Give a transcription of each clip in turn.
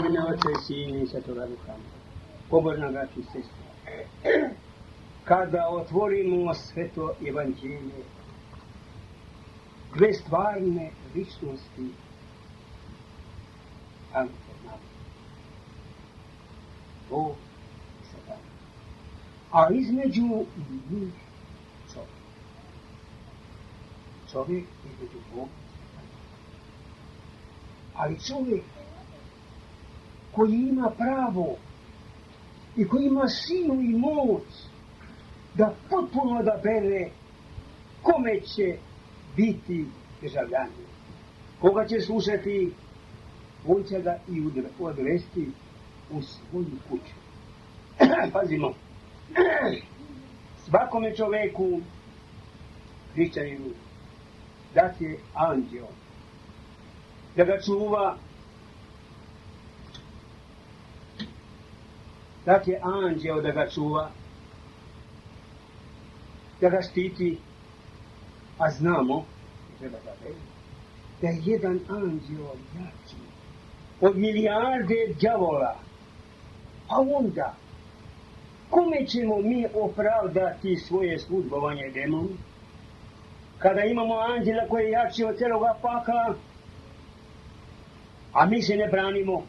ime Oca i Sina i Svetoga Duha. Pobožna braći i sestre, kada otvorimo sveto evanđelje, dve stvarne ličnosti antenamu, Bog i Satan, a između njih čovjek. Čovjek između Boga i Satana. Ali čovjek koji ima pravo i koji ima silu i moć da potpuno odabere kome će biti državljanin, koga će slušati, on će ga i odvesti u svoju kuću. Pazimo, svakome čoveku, hrišćaninu, dat je anđeo da ga čuva, dat je anđeo da ga čuva, da ga štiti, a znamo, treba da veli, da je jedan anđeo jači od milijarde đavola. Pa onda, kome ćemo mi opravdati svoje službovanje demonu, kada imamo anđela koji je jači od celoga pakla, a mi se ne branimo,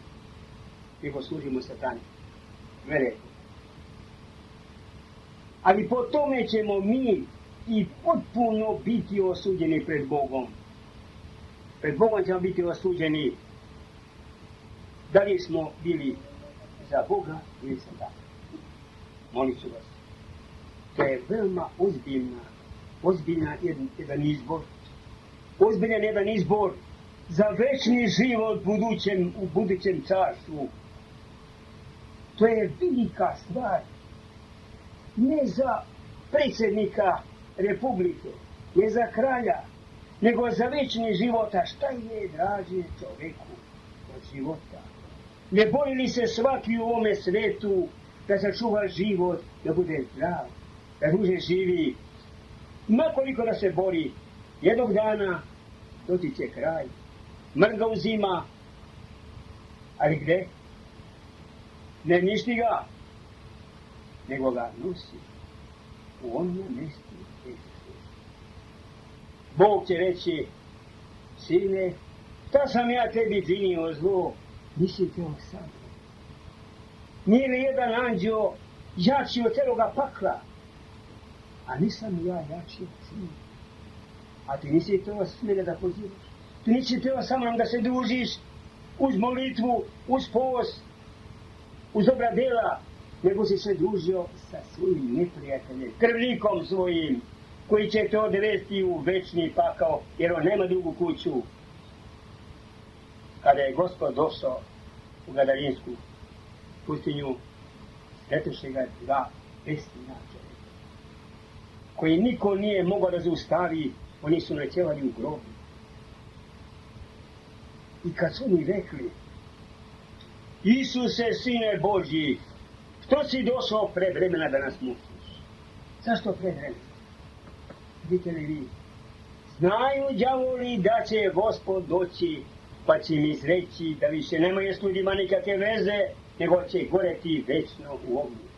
nego služimo Satani. Verujte. Ali po tome ćemo mi i potpuno biti osuđeni pred Bogom. Pred Bogom ćemo biti osuđeni da li smo bili za Boga ili za Satana. Molit ću vas. To je veoma ozbiljan jedan izbor. Ozbiljan jedan izbor za večni život u budućem carstvu. To je velika stvar. Ne za predsjednika Republike, ne za kralja, nego za večni život. A šta je draže čoveku od života? Ne bori li se svaki u ovome svetu da sačuva život, da bude zdrav, da duže živi? Makoliko da se bori, jednog dana doći će kraj. Mrt ga uzima, ali gde? Ne ništi ga, nego ga nosi u onom mjestu gdje se. Bog će reći, sine, šta sam ja tebi činio zlo, nisi teo sam. Nije li jedan anđeo jači od celoga pakla, a nisam ja jači od sina. A ti nisi teo s mene da pozivaš. Ti nisi teo sa mnom da se družiš uz molitvu, uz post, uz dobra dela, nego si se družio sa svojim neprijateljem, krvnikom svojim, koji će te odvesti u večni pakao, jer on nema drugu kuću. Kada je Gospod došao u Gadarinsku pustinju, sretnuše ga dva bestina čovjeka, koji niko nije mogao da zaustavi, oni su načevali u grobu. I kad su mi rekli, Isuse, sine Božji, što si došao pre vremena da nas mučiš? Zašto pre vremena? Vidite li vi? Znaju đavoli da će Gospod doći, pa će mi izreći da više nemaju s ljudima nikakve veze, nego će goreti večno u ognju.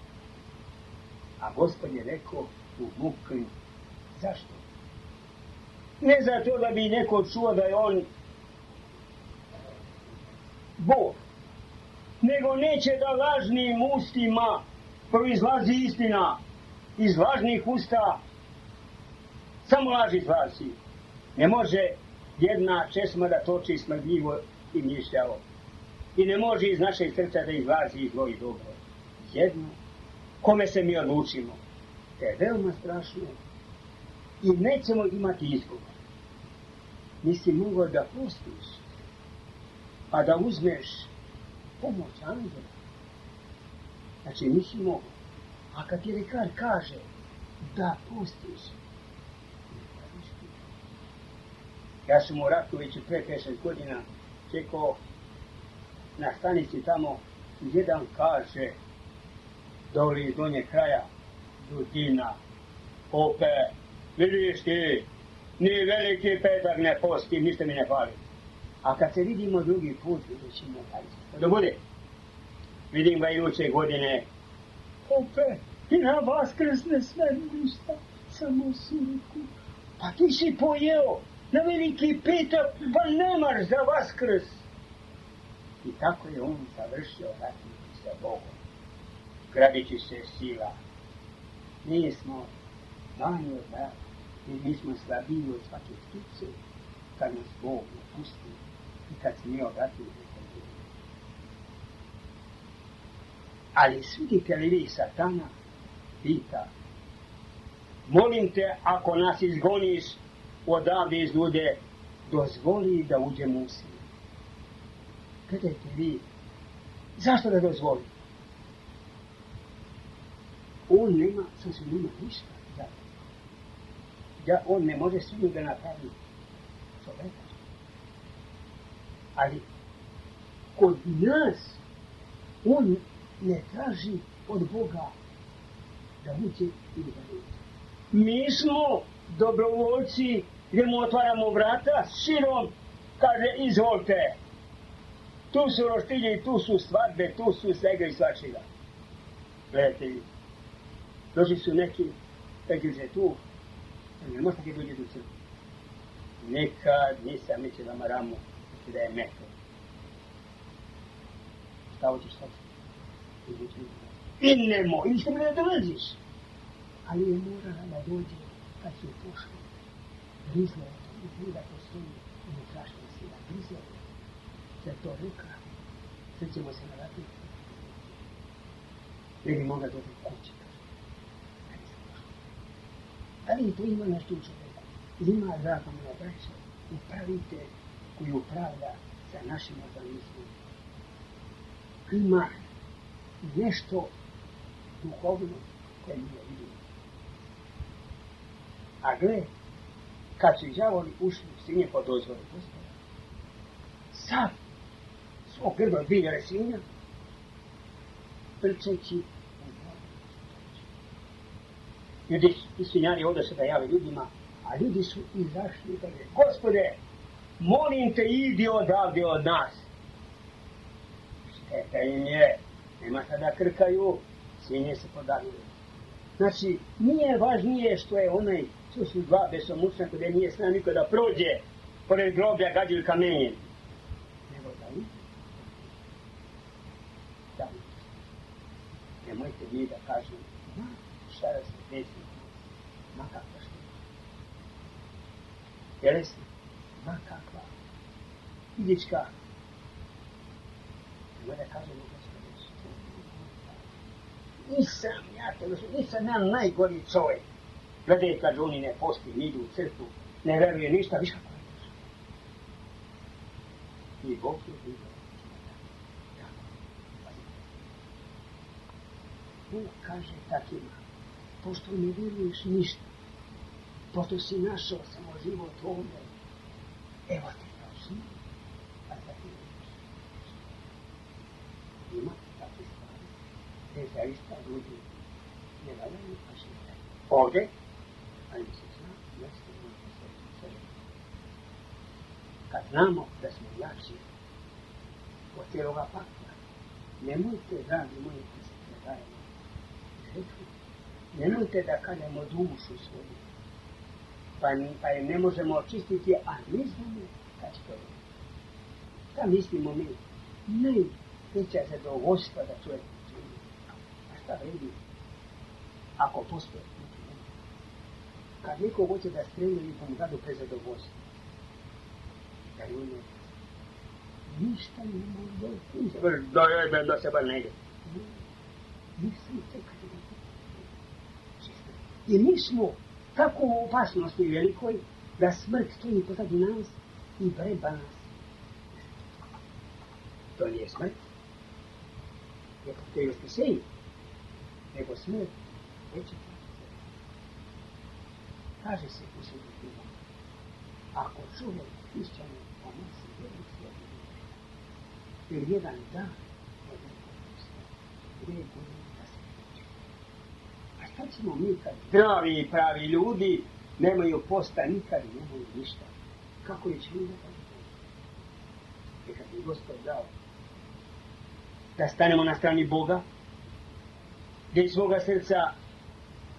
A Gospod je rekao u muki, zašto? Ne zato da bi neko čuo da je on Bog, nego neće da lažnim ustima proizlazi istina. Iz lažnih usta samo laž izlazi. Ne može jedna česma da toči smrdljivo i mišljavo. I ne može iz našeg srca da izlazi zlo i dobro. Jedno, kome se mi odlučimo. To je veoma strašno. I nećemo imati izgovor. Nisi mogao da pustiš, a da uzmeš pomoć anđela. Znači nisi mogao. A kad ti lekar kaže da pustiš, ja sam u Rakoviću pre 10 godina čekao na stanici tamo, jedan kaže doli iz donje kraja, Dudina, ope, vidiš ti, ni veliki petak ne postim, ništa mi ne fali. A kad se vidimo drugi put, vidjet ćemo da bude. Vidim ga iduće godine. Opet, i na Vaskrs ne smem ništa, samo sirku. Pa ti si pojeo na veliki petak, pa nemaš za Vaskrs. I tako je on završio ratiti sa Bogom, gradeći se sila. Mi smo manji od nas, i mi smo slabiji od svake ptice, kad nas Bog napusti i kad se mi obratimo nekom drugom. Ali svidite li vi, Satana pita, molim te, ako nas izgoniš odavde iz ljude, dozvoli da uđemo u svijet. Gledajte vi, zašto da dozvoli? On nema, sasvim nema ništa. On ne može svima da napravi čoveka. Ali kod nas on ne traži od Boga da uđe ili da uđe. Mi smo dobrovoljci, gdje mu otvaramo vrata širom, kaže izvolite. Tu su roštilje, tu su svadbe, tu su svega i svačega. Gledajte vi, došli su neki, kaže se tu, ne možete gdje dođe do crkve. Nekad nisam neće da maramu, da je meto. Šta hoćeš sad? I nemoj, i što mi ne dolaziš. Ali je morala da dođe kad su pošli. Grizla je to, i gleda to stoji, i ne strašno sila. Grizla je. Sve to rekla, sve ćemo se navratiti. Ne bi mogla doći kući. Ali to ima nešto u čovjeku. Ima, draga moja braća, upravite koji upravlja sa našim organizmom. Ima nešto duhovno koje mi je vidimo. A gle, kad su đavoli ušli u svinje pod dozvolu Gospoda, sad svog grba biljare svinja, trčeći u glavu. Ljudi i svinjari ovdje se da jave ljudima, a ljudi su izašli i kaže, Gospode, molim te, idi odavde od nas. Šteta im je, nema sada krkaju, svinje se podavljaju. Znači, nije važnije što je onaj, što su dva besomučna, kada nije smio niko da prođe pored groblja gađaju kamenjem. Nego da li? Da li? Nemojte vi da kažem, ma, šta da se desi, ma kakva što je. Jelesna, ma kakva, idička. Nemoj da kažemo, nisam ja najgori čovjek. Gledaj, kad oni ne posti, ne idu u crkvu, ne veruje ništa, viš kako je došlo. I Bog je vidio. Bog kaže takima, pošto ne veruješ ništa, pošto si našao samo život ovdje, evo ti došli, a da ti veruješ. Ima takve stvari, gdje zaista ljudi ne valjaju, pa što je ovdje, ali se zna, jeste imate sve. Kad znamo da smo jači od cijeloga pakta, nemojte, dragi moji, da se predajemo žrtvu. Nemojte da kaljamo dušu svoju, pa je ne možemo očistiti, a ne znamo kad će to biti. Da mislimo mi, najveća zadovoljstva da čovjek živi. A šta vredi ako postoje? Kad neko hoće da strelja i mu dadu prezadovoljstvo, da je ono ništa ne može da se bar ne ide. Nisam čekati da se i mi smo tako u opasnosti velikoj da smrt stoji pozadi nas i breba nas. To nije smrt, to je uskrsenje, nego smrt veća. Kaže se u Svetom Pismu, ako čovjek hrišćanin pomasi vjeru svoju dušu, jer jedan dan od nekog posta, 2 godine da se priče. A šta ćemo mi kad zdravi i pravi ljudi nemaju posta nikad i nemaju ništa? Kako je ćemo da kažemo? Jer kad bi Gospod dao da stanemo na strani Boga, gdje iz svoga srca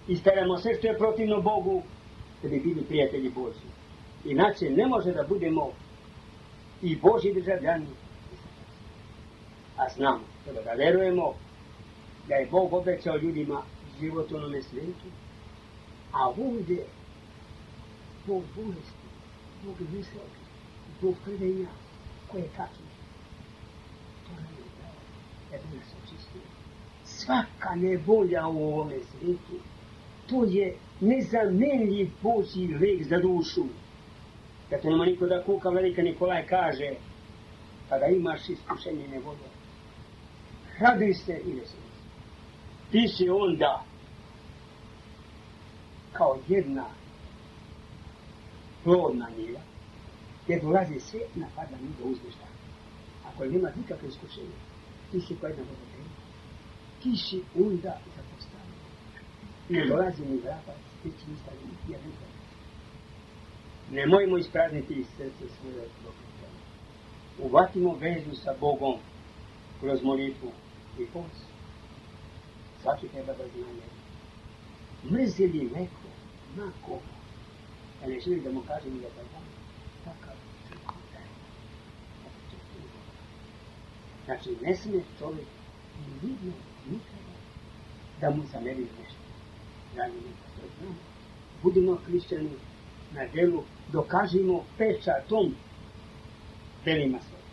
istaramo sve što je protivno Bogu, da bi bili prijatelji Božji. Inače ne može da budemo i Božji državljani. A znamo, da verujemo da je Bog obećao ljudima život u onome svijetu, a ovdje Bog bolesti, Bog visoki, Bog prvenja, koje kakvi. To nam je dao, da bi nas očistio. Svaka nevolja u ovome svijetu, to je nezamenljiv Božji lek za dušu. Zato nema niko da kuka, velika Nikolaj kaže, kada imaš iskušenje nevolje, raduj se i veseli. Ti si onda kao jedna plodna njiva, gdje dolazi sve napada mi do uzvišta. Ako nema nikakve iskušenje, ti si kao jedna vodotenja. Ti si onda zapostavljen. Ne dolazi ni vrabac, ti si nistavljen, ja nikada. Nemojmo isprazniti iz srce svoje od prokletanja. Uvatimo vezu sa Bogom kroz molitvu i post. Svaki treba da zna njega. Mrzi li neko na koga? Ja ne želim da mu kažem da je takav čekaj. Znači, ne smije čovjek ni vidno nikada da mu zameri nešto. Dragi neka to znamo. Budimo hrišćani na delu, dokažimo pečatom delima svoje.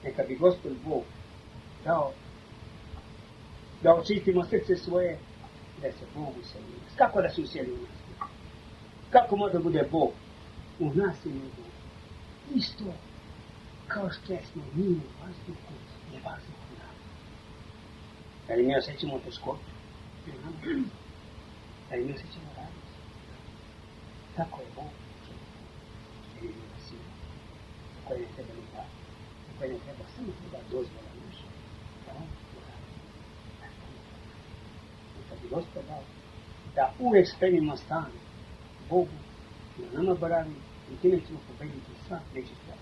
Neka bi Gospod Bog dao da očistimo srce svoje, da se Bog useli u nas. Kako da se useli u nas? Kako može bude Bog u nas i u Bogu? Isto kao što smo mi u vazduhu, je vazduh u nas. Da li mi osjećamo teškoću? Da li mi osjećamo radost? Tako je Bog što je ima sila, za koje ne treba ni da, za koje ne treba samo treba dozvola naša, da on uradi. I kad bi Gospod dao da uvijek spremimo stan Bogu, na nama boravi, i time ćemo pobediti sva nečista.